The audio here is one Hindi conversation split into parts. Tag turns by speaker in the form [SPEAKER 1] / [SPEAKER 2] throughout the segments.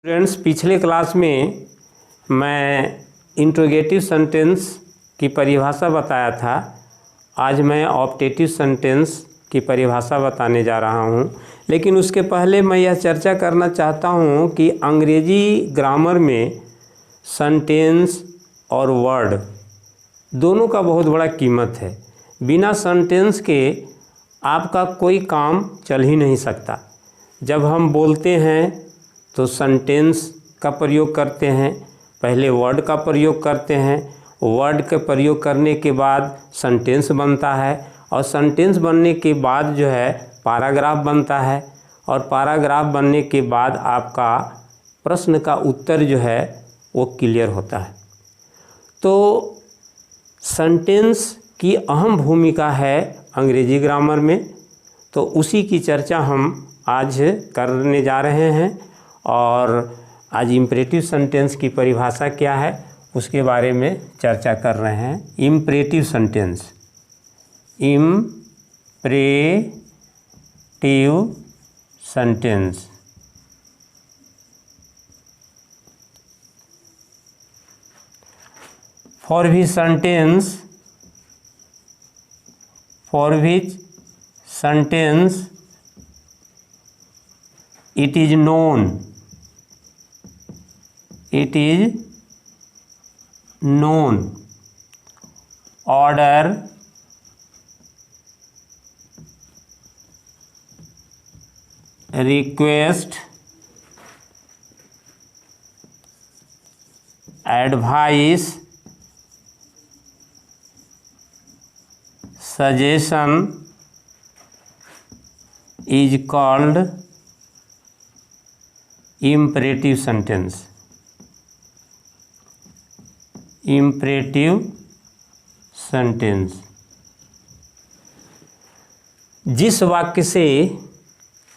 [SPEAKER 1] फ्रेंड्स, पिछले क्लास में मैं इंट्रोगेटिव सेंटेंस की परिभाषा बताया था। आज मैं ऑप्टेटिव सेंटेंस की परिभाषा बताने जा रहा हूं। लेकिन उसके पहले मैं यह चर्चा करना चाहता हूं कि अंग्रेजी ग्रामर में सेंटेंस और वर्ड दोनों का बहुत बड़ा कीमत है। बिना सेंटेंस के आपका कोई काम चल ही नहीं सकता। जब हम बोलते हैं तो सेंटेंस का प्रयोग करते हैं, पहले वर्ड का प्रयोग करते हैं, वर्ड का प्रयोग करने के बाद सेंटेंस बनता है और सेंटेंस बनने के बाद जो है पैराग्राफ बनता है और पैराग्राफ बनने के बाद आपका प्रश्न का उत्तर जो है वो क्लियर होता है। तो सेंटेंस की अहम भूमिका है अंग्रेजी ग्रामर में, तो उसी की चर्चा हम आज करने जा रहे हैं। और आज इम्परेटिव सेंटेंस की परिभाषा क्या है उसके बारे में चर्चा कर रहे हैं। Imperative sentence, imperative sentence for which sentence it is known order, request, advice, suggestion is called imperative sentence। Imperative sentence जिस वाक्य से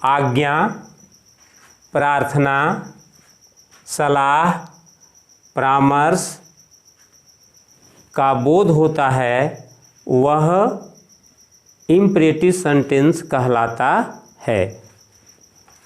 [SPEAKER 1] आज्ञा, प्रार्थना, सलाह, परामर्श का बोध होता है वह इम्परेटिव सेंटेंस कहलाता है।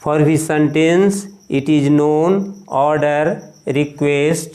[SPEAKER 1] For which sentence it is known, order, request,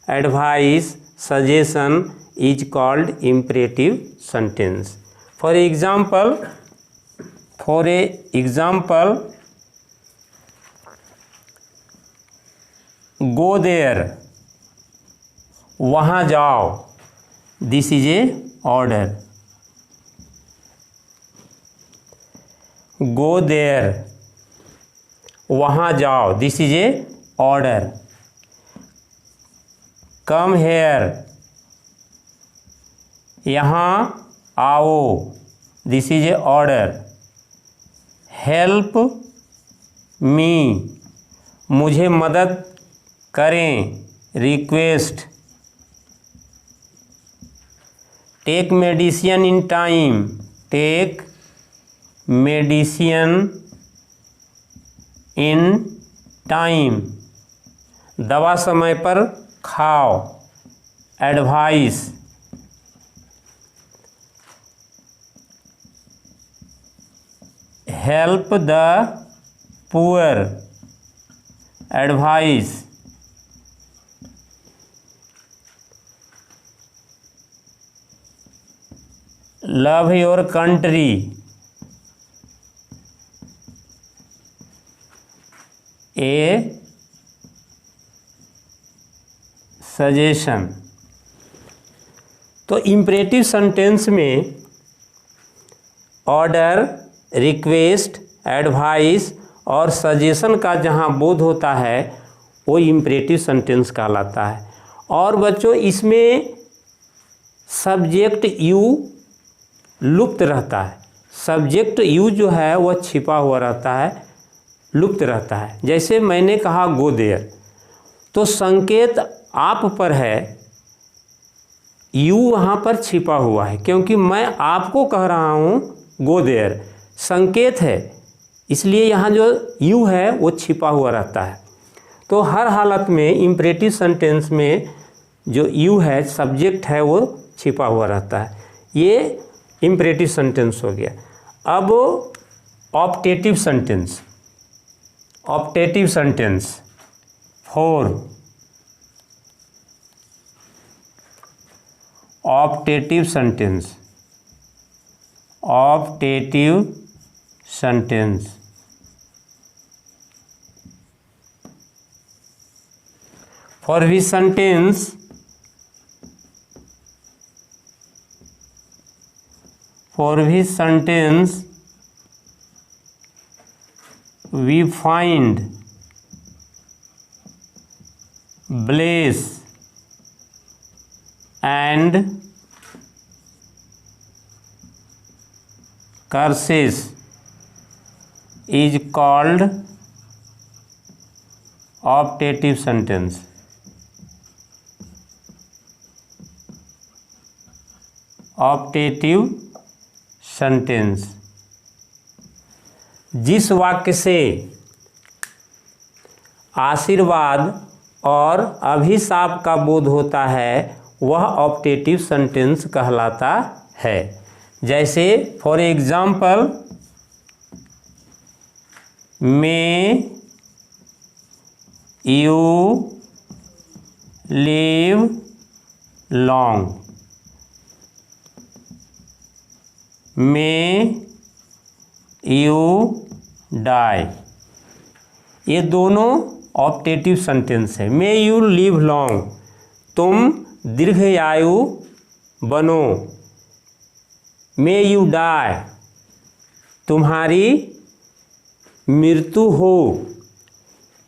[SPEAKER 1] advice, suggestion is called imperative sentence। For example, go there, वहाँ जाओ, this is a order। go there, वहाँ जाओ, this is a order। Come here, यहाँ आओ, this is a order. Help me, मुझे मदद करें, request. Take medicine in time, take medicine in time, दवा समय पर खाओ, advice. Help the poor, advice. Love your country, a suggestion. तो इम्परेटिव सेंटेंस में ऑर्डर, रिक्वेस्ट, एडवाइस और सजेशन का जहाँ बोध होता है वो इम्परेटिव सेंटेंस कहलाता है। और बच्चों इसमें सब्जेक्ट यू लुप्त रहता है। सब्जेक्ट यू जो है वह छिपा हुआ रहता है, लुप्त रहता है। जैसे मैंने कहा गो देयर, तो संकेत आप पर है, यू वहाँ पर छिपा हुआ है क्योंकि मैं आपको कह रहा हूँ गो देयर, संकेत है, इसलिए यहाँ जो यू है वो छिपा हुआ रहता है। तो हर हालत में इम्परेटिव सेंटेंस में जो यू है, सब्जेक्ट है, वो छिपा हुआ रहता है। ये इम्परेटिव सेंटेंस हो गया। अब optative sentence, optative sentence 4 optative sentence, optative sentence. For which sentence we find bliss and curses is called optative sentence। Optative sentence. जिस वाक्य से आशीर्वाद और अभिशाप का बोध होता है वह ऑप्टेटिव सेंटेंस कहलाता है। जैसे for example, may you live long, may you die, ये दोनों ऑप्टेटिव सेंटेंस है। मे यू लिव लॉन्ग, तुम दीर्घायु बनो। मे यू डाई, तुम्हारी मृत्यु हो।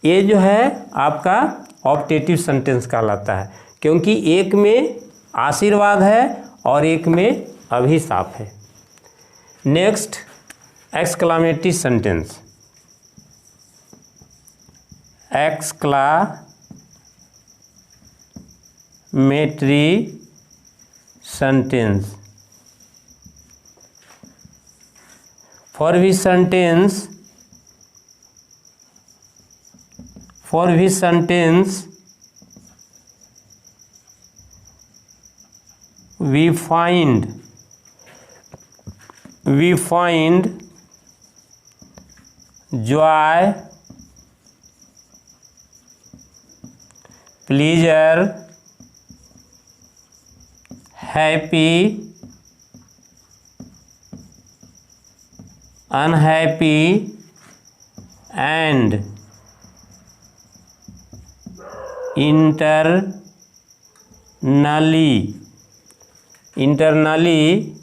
[SPEAKER 1] ये जो है आपका ऑप्टेटिव सेंटेंस कहलाता है, क्योंकि एक में आशीर्वाद है और एक में अभिशाप है। Next, exclamatory sentence. Exclamatory sentence. For which sentence we find joy, pleasure, happy, unhappy and internally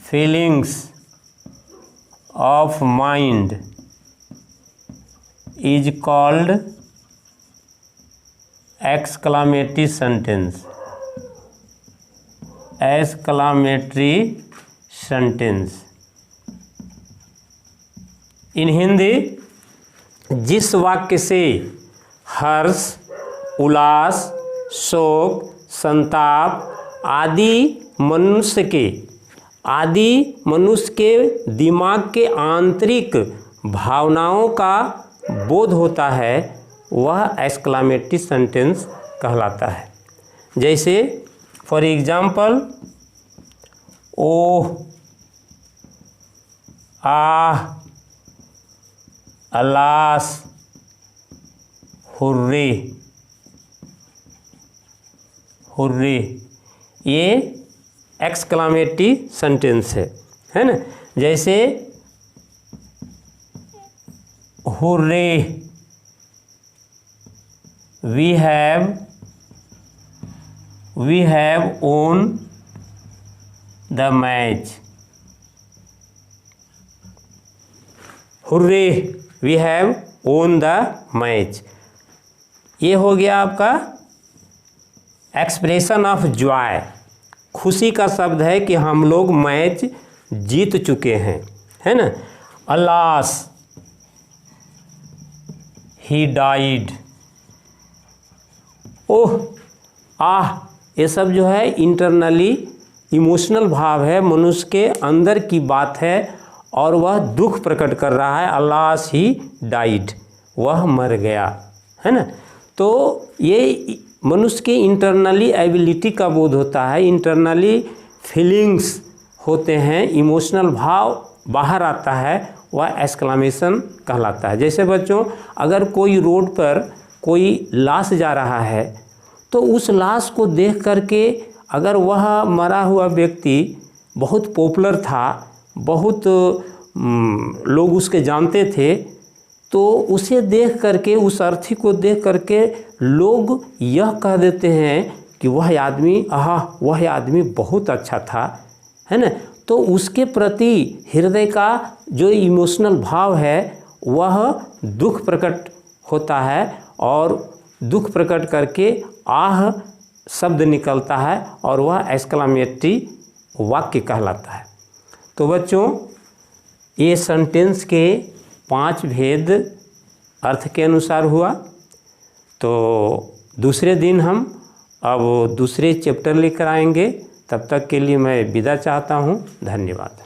[SPEAKER 1] feelings of mind is called exclamatory sentence। exclamatory sentence। इन हिंदी, जिस वाक्य से हर्ष, उल्लास, शोक, संताप आदि मनुष्य के दिमाग के आंतरिक भावनाओं का बोध होता है वह एक्सक्लामेटरी सेंटेंस कहलाता है। जैसे for example, oh, ah, alas, hurray, hurray, ये एक्सक्लामेटरी सेंटेंस है ना। जैसे hurray, we have won the match. Hurray, we have won the match. ये हो गया आपका एक्सप्रेशन ऑफ जॉय, खुशी का शब्द है कि हम लोग मैच जीत चुके हैं, है ना। Alas, he died. ओह, आह, ये सब जो है इंटरनली इमोशनल भाव है, मनुष्य के अंदर की बात है और वह दुख प्रकट कर रहा है। अलास, ही डाइड, वह मर गया, है ना। तो ये मनुष्य के इंटरनली एबिलिटी का बोध होता है, इंटरनली फीलिंग्स होते हैं, इमोशनल भाव बाहर आता है, वह एक्सक्लेमेशन कहलाता है। जैसे बच्चों, अगर कोई रोड पर कोई लाश जा रहा है तो उस लाश को देख करके अगर वह मरा हुआ व्यक्ति बहुत पॉपुलर था, बहुत लोग उसके जानते थे, तो उसे देख करके, उस अर्थी को देख करके लोग यह कह देते हैं कि वह आदमी बहुत अच्छा था, है ना। तो उसके प्रति हृदय का जो इमोशनल भाव है वह दुख प्रकट होता है और दुख प्रकट करके आह शब्द निकलता है और वह एक्सक्लेमेटरी वाक्य कहलाता है। तो बच्चों, ये सेंटेंस के 5 भेद अर्थ के अनुसार हुआ। तो दूसरे दिन हम अब दूसरे चैप्टर लेकर आएंगे। तब तक के लिए मैं विदा चाहता हूँ। धन्यवाद।